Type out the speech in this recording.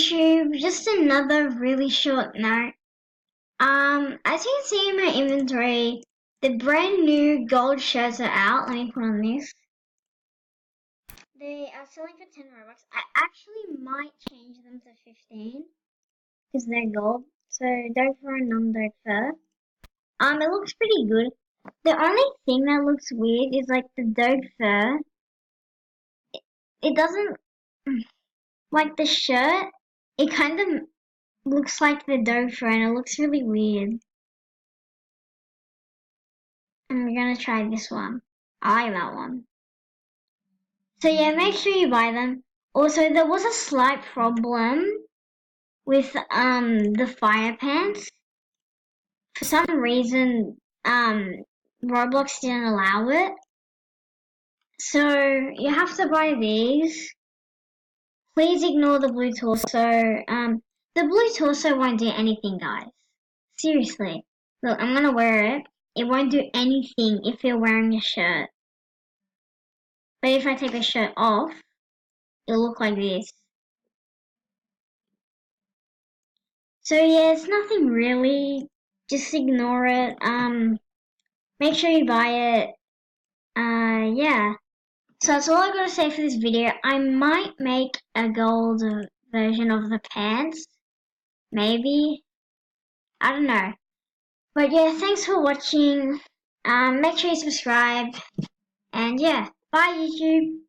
YouTube, just another really short note. As you can see in my inventory, the brand new gold shirts are out. Let me put on this. They are selling for 10 Robux. I actually might change them to 15 because they're gold. So go for a non-dope fur. It looks pretty good. The only thing that looks weird is like the dope fur. It doesn't like the shirt. It kind of looks like the dope fur and it looks really weird. I'm gonna try this one. I like that one. So yeah, make sure you buy them. Also, there was a slight problem with the fire pants. For some reason, Roblox didn't allow it. So you have to buy these. Please ignore the blue torso. The blue torso won't do anything, guys. Seriously. Look, I'm gonna wear it. It won't do anything if you're wearing a shirt. But if I take the shirt off, it'll look like this. So yeah, it's nothing really. Just ignore it. Make sure you buy it. Yeah. So that's all I gotta say for this video. I might make a gold version of the pants. Maybe. I don't know. But yeah, thanks for watching. Make sure you subscribe. And yeah, bye YouTube.